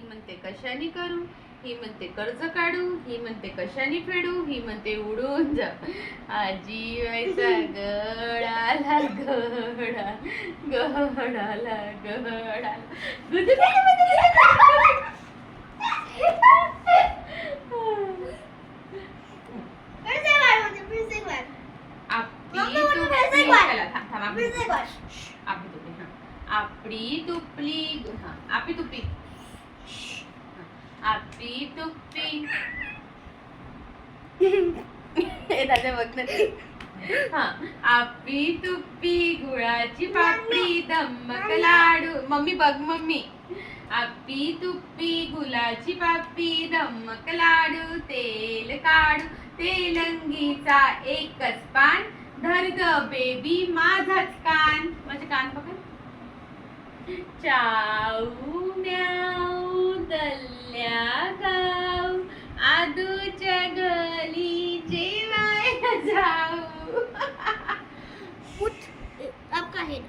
म्हणते कशाने करू, ही म्हणते कर्ज काढू, ही म्हणते कशाने फेडू, ही म्हणते उडून जा. आजी व्हायचा गडाला गडा गडाला गडाला आपली तुपली आपली तुपली आपली तुपली आपली तुपी गुळाची पापडी धम्मक लाडू. मम्मी बघ मम्मी. आपली तुपी गुलाची पापडी धम्मक लाडू तेल काढू तेलंगीचा एकच पान धर ग बेबी माझाच कान. माझे कान पकड. चाऊ म्याऊ दल्ल्या गाऊ आदूच्या गली जेवायला जाऊ. आपका हेड